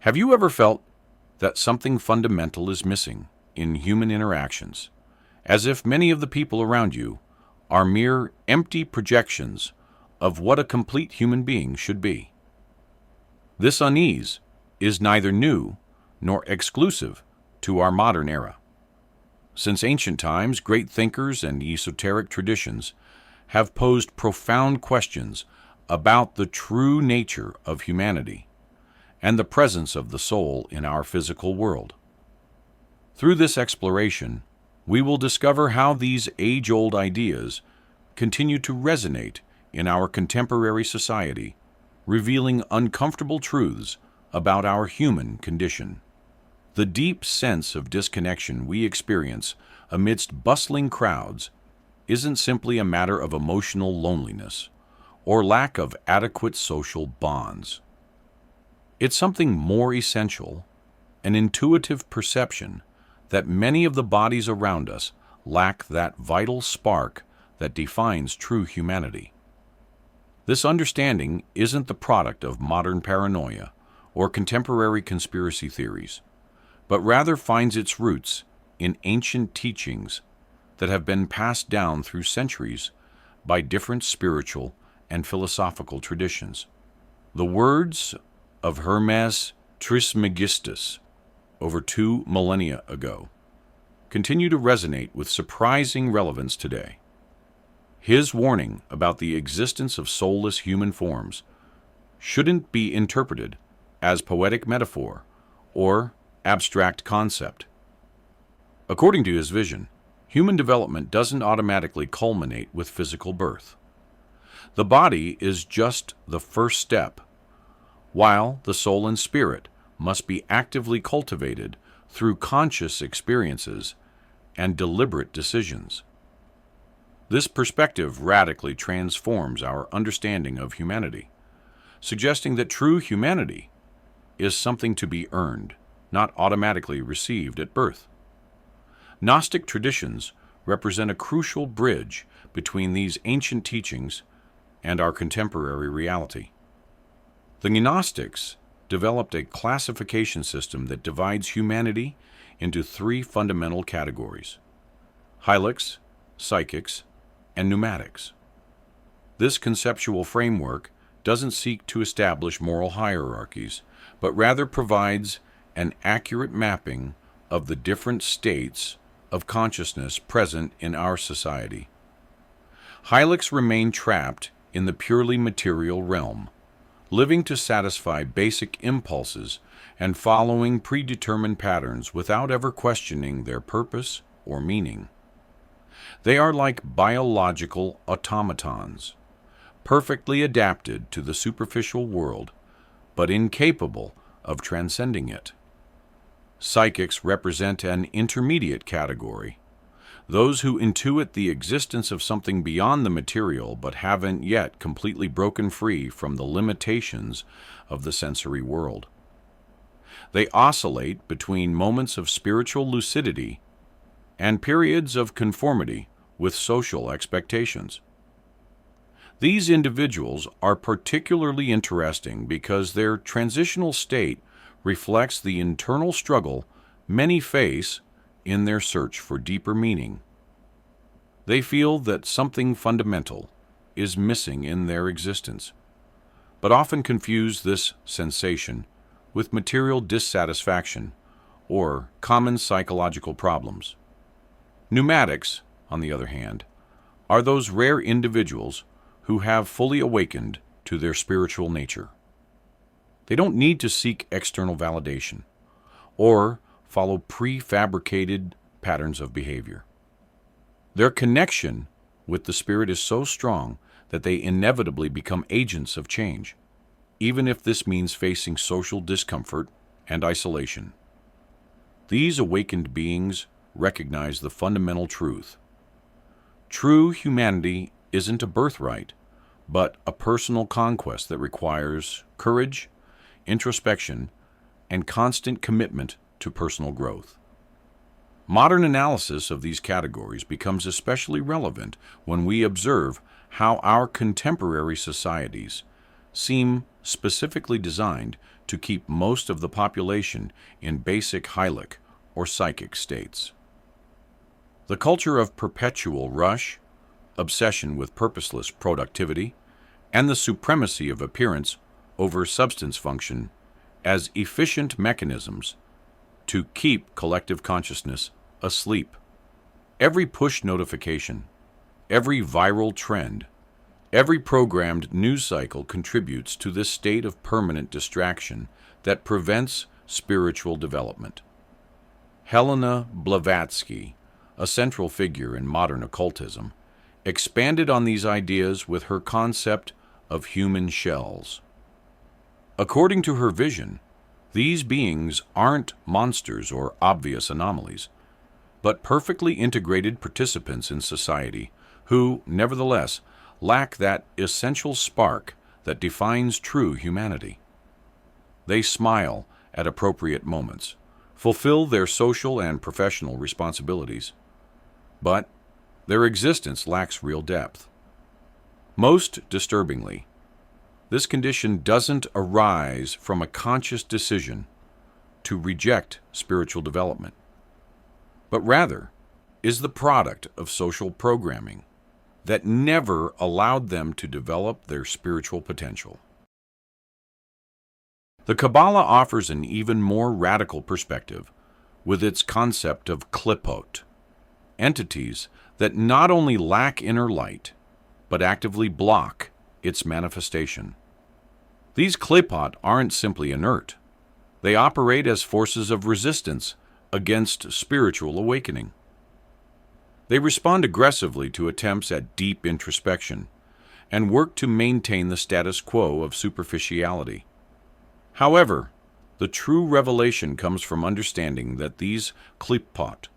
Have you ever felt that something fundamental is missing in human interactions, as if many of the people around you are mere empty projections of what a complete human being should be? This unease is neither new nor exclusive to our modern era. Since ancient times, great thinkers and esoteric traditions have posed profound questions about the true nature of humanity and the presence of the soul in our physical world. Through this exploration, we will discover how these age-old ideas continue to resonate in our contemporary society, revealing uncomfortable truths about our human condition. The deep sense of disconnection we experience amidst bustling crowds isn't simply a matter of emotional loneliness or lack of adequate social bonds. It's something more essential, an intuitive perception that many of the bodies around us lack that vital spark that defines true humanity. This understanding isn't the product of modern paranoia or contemporary conspiracy theories, but rather finds its roots in ancient teachings that have been passed down through centuries by different spiritual and philosophical traditions. The words of Hermes Trismegistus over 2 millennia ago continue to resonate with surprising relevance today. His warning about the existence of soulless human forms shouldn't be interpreted as poetic metaphor or abstract concept. According to his vision, human development doesn't automatically culminate with physical birth. The body is just the first step, while the soul and spirit must be actively cultivated through conscious experiences and deliberate decisions. This perspective radically transforms our understanding of humanity, suggesting that true humanity is something to be earned, not automatically received at birth. Gnostic traditions represent a crucial bridge between these ancient teachings and our contemporary reality. The Gnostics developed a classification system that divides humanity into 3 fundamental categories: hylics, psychics, and pneumatics. This conceptual framework doesn't seek to establish moral hierarchies, but rather provides an accurate mapping of the different states of consciousness present in our society. Hylics remain trapped in the purely material realm, living to satisfy basic impulses and following predetermined patterns without ever questioning their purpose or meaning. They are like biological automatons, perfectly adapted to the superficial world, but incapable of transcending it. Psychics represent an intermediate category, those who intuit the existence of something beyond the material but haven't yet completely broken free from the limitations of the sensory world. They oscillate between moments of spiritual lucidity and periods of conformity with social expectations. These individuals are particularly interesting because their transitional state reflects the internal struggle many face in their search for deeper meaning. They feel that something fundamental is missing in their existence, but often confuse this sensation with material dissatisfaction or common psychological problems. Pneumatics, on the other hand, are those rare individuals who have fully awakened to their spiritual nature. They don't need to seek external validation or follow prefabricated patterns of behavior. Their connection with the spirit is so strong that they inevitably become agents of change, even if this means facing social discomfort and isolation. These awakened beings recognize the fundamental truth. True humanity isn't a birthright, but a personal conquest that requires courage, introspection, and constant commitment to personal growth. Modern analysis of these categories becomes especially relevant when we observe how our contemporary societies seem specifically designed to keep most of the population in basic hylic or psychic states. The culture of perpetual rush, obsession with purposeless productivity, and the supremacy of appearance over substance function as efficient mechanisms to keep collective consciousness asleep. Every push notification, every viral trend, every programmed news cycle contributes to this state of permanent distraction that prevents spiritual development. Helena Blavatsky, a central figure in modern occultism, expanded on these ideas with her concept of human shells. According to her vision, these beings aren't monsters or obvious anomalies, but perfectly integrated participants in society who, nevertheless, lack that essential spark that defines true humanity. They smile at appropriate moments, fulfill their social and professional responsibilities, but their existence lacks real depth. Most disturbingly, this condition doesn't arise from a conscious decision to reject spiritual development, but rather is the product of social programming that never allowed them to develop their spiritual potential. The Kabbalah offers an even more radical perspective with its concept of klipot, entities that not only lack inner light, but actively block its manifestation. These klipot aren't simply inert. They operate as forces of resistance against spiritual awakening. They respond aggressively to attempts at deep introspection and work to maintain the status quo of superficiality. However, the true revelation comes from understanding that these klipot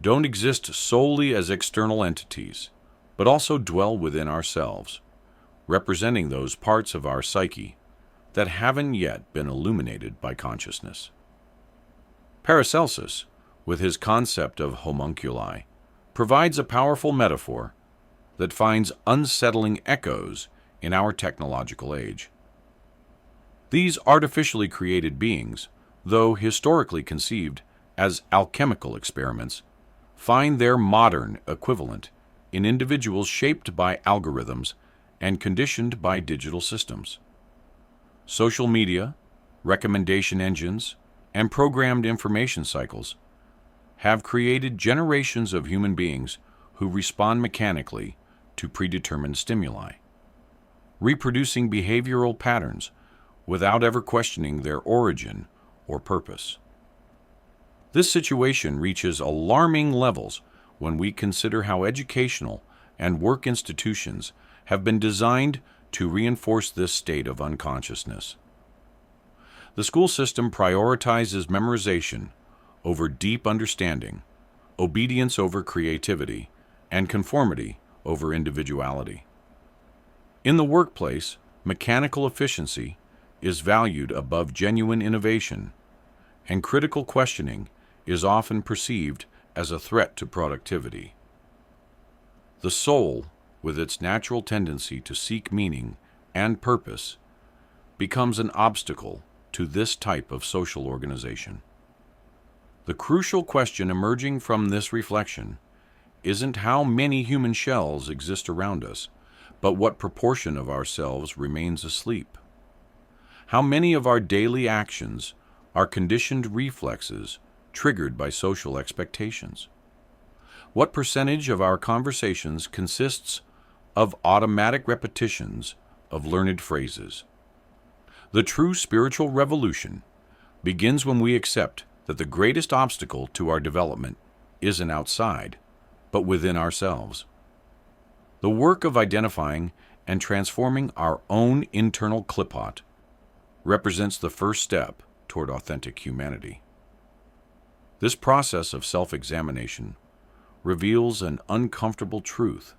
don't exist solely as external entities, but also dwell within ourselves, representing those parts of our psyche that haven't yet been illuminated by consciousness. Paracelsus, with his concept of homunculi, provides a powerful metaphor that finds unsettling echoes in our technological age. These artificially created beings, though historically conceived as alchemical experiments, find their modern equivalent in individuals shaped by algorithms and conditioned by digital systems. Social media, recommendation engines, and programmed information cycles have created generations of human beings who respond mechanically to predetermined stimuli, reproducing behavioral patterns without ever questioning their origin or purpose. This situation reaches alarming levels when we consider how educational and work institutions have been designed to reinforce this state of unconsciousness. The school system prioritizes memorization over deep understanding, obedience over creativity, and conformity over individuality. In the workplace, mechanical efficiency is valued above genuine innovation, and critical questioning is often perceived as a threat to productivity. The soul, with its natural tendency to seek meaning and purpose, becomes an obstacle to this type of social organization. The crucial question emerging from this reflection isn't how many human shells exist around us, but what proportion of ourselves remains asleep. How many of our daily actions are conditioned reflexes triggered by social expectations? What percentage of our conversations consists of automatic repetitions of learned phrases? The true spiritual revolution begins when we accept that the greatest obstacle to our development isn't outside, but within ourselves. The work of identifying and transforming our own internal klipot represents the first step toward authentic humanity. This process of self-examination reveals an uncomfortable truth.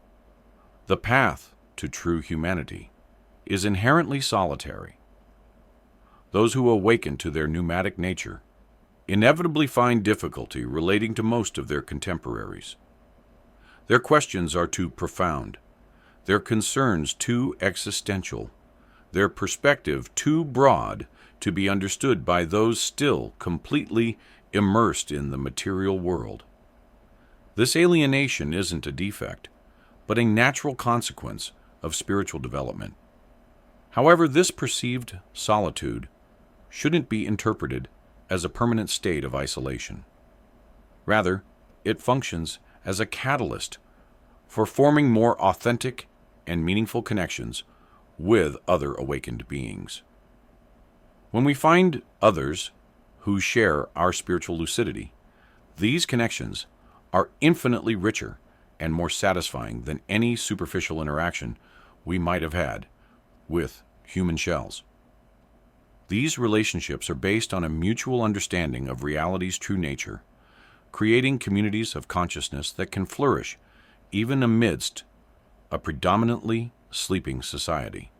The path to true humanity is inherently solitary. Those who awaken to their pneumatic nature inevitably find difficulty relating to most of their contemporaries. Their questions are too profound, their concerns too existential, their perspective too broad to be understood by those still completely immersed in the material world. This alienation isn't a defect, but a natural consequence of spiritual development. However, this perceived solitude shouldn't be interpreted as a permanent state of isolation. Rather, it functions as a catalyst for forming more authentic and meaningful connections with other awakened beings. When we find others who share our spiritual lucidity, these connections are infinitely richer and more satisfying than any superficial interaction we might have had with human shells. These relationships are based on a mutual understanding of reality's true nature, creating communities of consciousness that can flourish even amidst a predominantly sleeping society.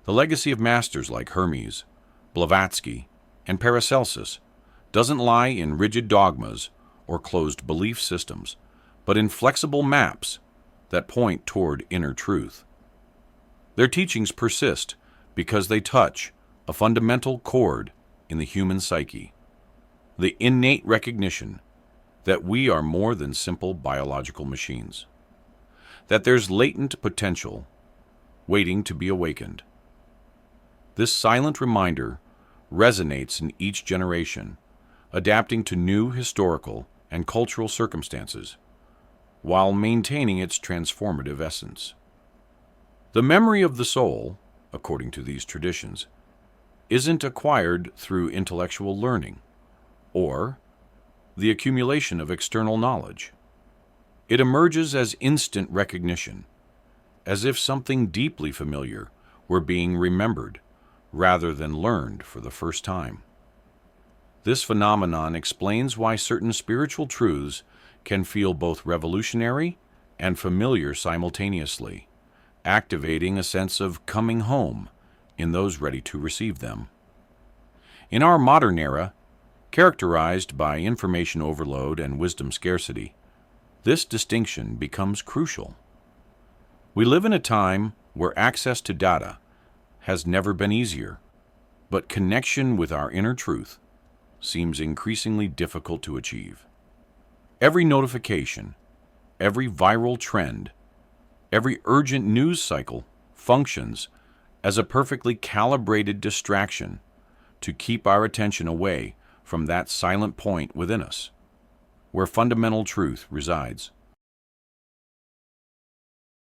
The legacy of masters like Hermes, Blavatsky, and Paracelsus doesn't lie in rigid dogmas or closed belief systems, but in flexible maps that point toward inner truth. Their teachings persist because they touch a fundamental chord in the human psyche, the innate recognition that we are more than simple biological machines, that there's latent potential waiting to be awakened. This silent reminder resonates in each generation, adapting to new historical and cultural circumstances, while maintaining its transformative essence. The memory of the soul, according to these traditions, isn't acquired through intellectual learning or the accumulation of external knowledge. It emerges as instant recognition, as if something deeply familiar were being remembered rather than learned for the first time. This phenomenon explains why certain spiritual truths can feel both revolutionary and familiar simultaneously, activating a sense of coming home in those ready to receive them. In our modern era, characterized by information overload and wisdom scarcity, this distinction becomes crucial. We live in a time where access to data has never been easier, but connection with our inner truth seems increasingly difficult to achieve. Every notification, every viral trend, every urgent news cycle functions as a perfectly calibrated distraction to keep our attention away from that silent point within us, where fundamental truth resides.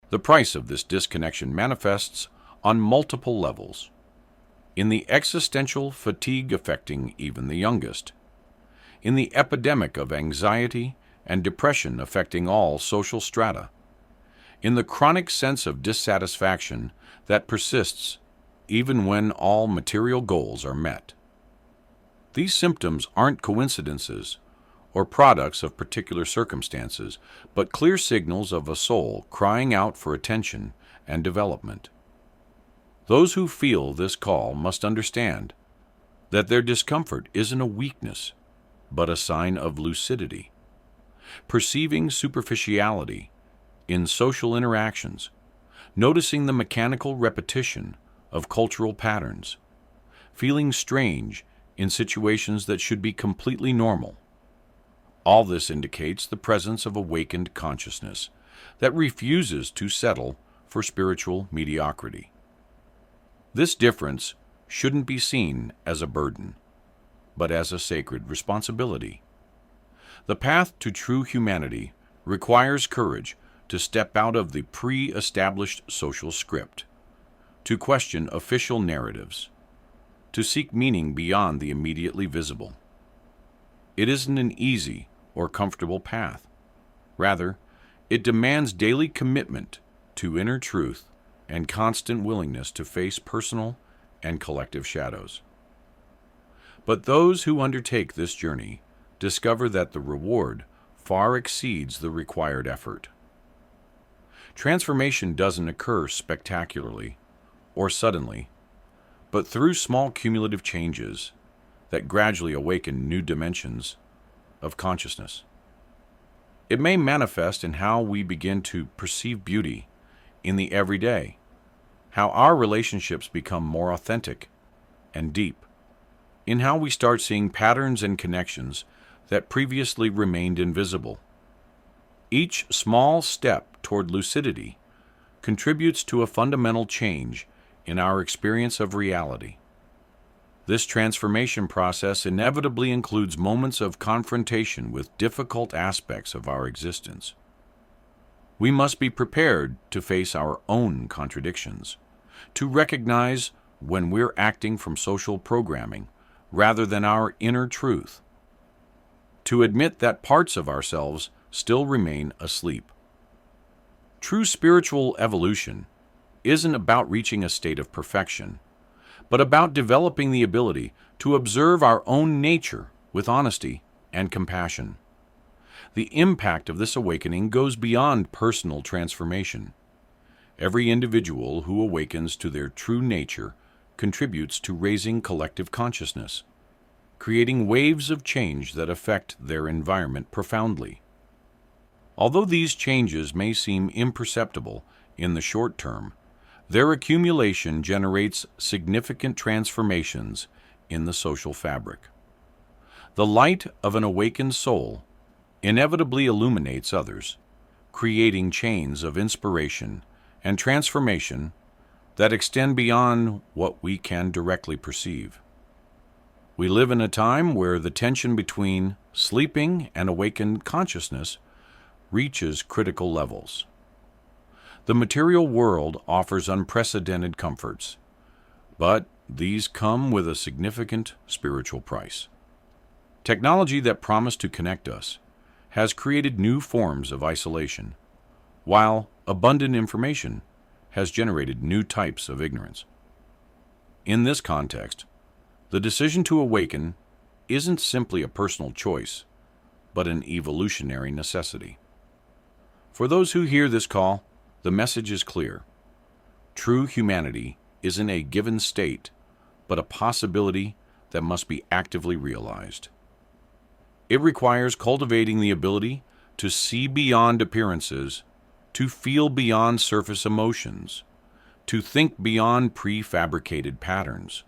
The price of this disconnection manifests on multiple levels, in the existential fatigue affecting even the youngest, in the epidemic of anxiety and depression affecting all social strata, in the chronic sense of dissatisfaction that persists even when all material goals are met. These symptoms aren't coincidences or products of particular circumstances, but clear signals of a soul crying out for attention and development. Those who feel this call must understand that their discomfort isn't a weakness, but a sign of lucidity. Perceiving superficiality in social interactions, noticing the mechanical repetition of cultural patterns, feeling strange in situations that should be completely normal. All this indicates the presence of awakened consciousness that refuses to settle for spiritual mediocrity. This difference shouldn't be seen as a burden, but as a sacred responsibility. The path to true humanity requires courage to step out of the pre-established social script, to question official narratives, to seek meaning beyond the immediately visible. It isn't an easy or comfortable path. Rather, it demands daily commitment to inner truth and constant willingness to face personal and collective shadows. But those who undertake this journey discover that the reward far exceeds the required effort. Transformation doesn't occur spectacularly or suddenly, but through small cumulative changes that gradually awaken new dimensions of consciousness. It may manifest in how we begin to perceive beauty in the everyday, how our relationships become more authentic and deep, in how we start seeing patterns and connections that previously remained invisible. Each small step toward lucidity contributes to a fundamental change in our experience of reality. This transformation process inevitably includes moments of confrontation with difficult aspects of our existence. We must be prepared to face our own contradictions, to recognize when we're acting from social programming rather than our inner truth, to admit that parts of ourselves still remain asleep. True spiritual evolution isn't about reaching a state of perfection, but about developing the ability to observe our own nature with honesty and compassion. The impact of this awakening goes beyond personal transformation. Every individual who awakens to their true nature contributes to raising collective consciousness, creating waves of change that affect their environment profoundly. Although these changes may seem imperceptible in the short term, their accumulation generates significant transformations in the social fabric. The light of an awakened soul inevitably illuminates others, creating chains of inspiration and transformation that extend beyond what we can directly perceive. We live in a time where the tension between sleeping and awakened consciousness reaches critical levels. The material world offers unprecedented comforts, but these come with a significant spiritual price. Technology that promised to connect us has created new forms of isolation, while abundant information has generated new types of ignorance. In this context, the decision to awaken isn't simply a personal choice, but an evolutionary necessity. For those who hear this call, the message is clear. True humanity isn't a given state, but a possibility that must be actively realized. It requires cultivating the ability to see beyond appearances, to feel beyond surface emotions, to think beyond prefabricated patterns.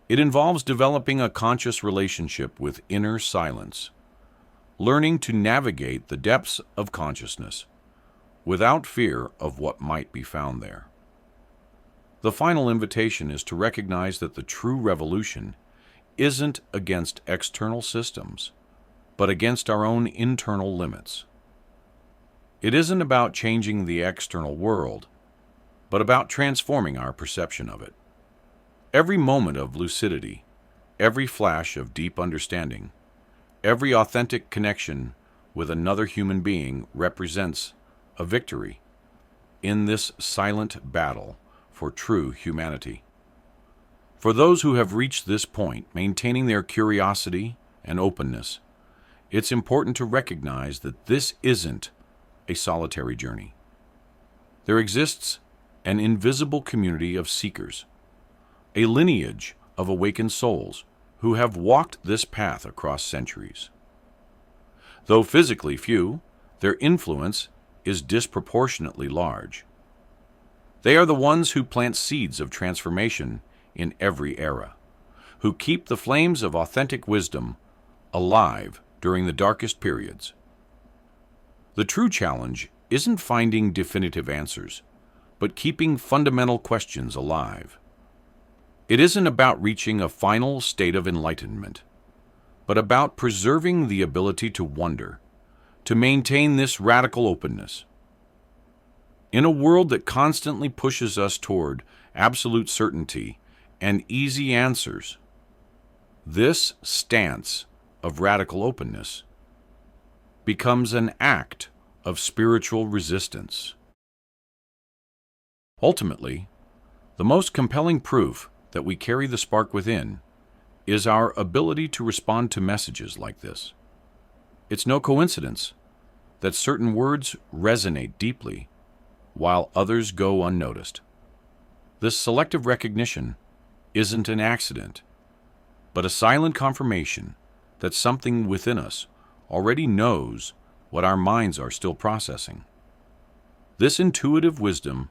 It involves developing a conscious relationship with inner silence, learning to navigate the depths of consciousness without fear of what might be found there. The final invitation is to recognize that the true revolution isn't against external systems, but against our own internal limits. It isn't about changing the external world, but about transforming our perception of it. Every moment of lucidity, every flash of deep understanding, every authentic connection with another human being represents a victory in this silent battle for true humanity. For those who have reached this point, maintaining their curiosity and openness, it's important to recognize that this isn't a solitary journey. There exists an invisible community of seekers, a lineage of awakened souls who have walked this path across centuries. Though physically few, their influence is disproportionately large. They are the ones who plant seeds of transformation in every era, who keep the flames of authentic wisdom alive during the darkest periods. The true challenge isn't finding definitive answers, but keeping fundamental questions alive. It isn't about reaching a final state of enlightenment, but about preserving the ability to wonder, to maintain this radical openness. In a world that constantly pushes us toward absolute certainty and easy answers, this stance of radical openness becomes an act of spiritual resistance. Ultimately, the most compelling proof that we carry the spark within is our ability to respond to messages like this. It's no coincidence that certain words resonate deeply while others go unnoticed. This selective recognition isn't an accident, but a silent confirmation that something within us already knows what our minds are still processing. This intuitive wisdom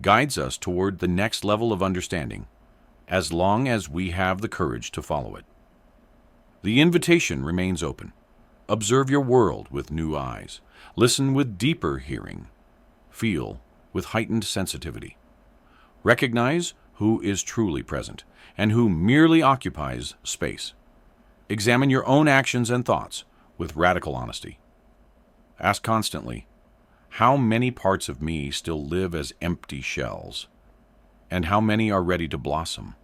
guides us toward the next level of understanding, as long as we have the courage to follow it. The invitation remains open. Observe your world with new eyes. Listen with deeper hearing. Feel with heightened sensitivity. Recognize who is truly present and who merely occupies space. Examine your own actions and thoughts with radical honesty. Ask constantly, how many parts of me still live as empty shells, and how many are ready to blossom?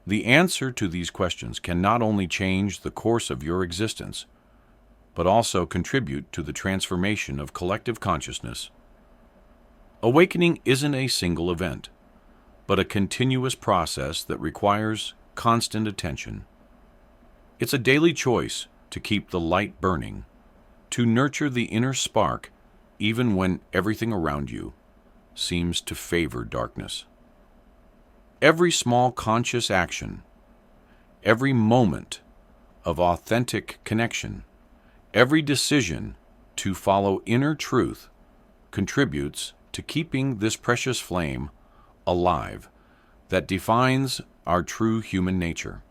The answer to these questions can not only change the course of your existence, but also contribute to the transformation of collective consciousness. Awakening isn't a single event, but a continuous process that requires constant attention. It's a daily choice to keep the light burning, to nurture the inner spark even when everything around you seems to favor darkness. Every small conscious action, every moment of authentic connection, every decision to follow inner truth contributes to keeping this precious flame alive that defines our true human nature.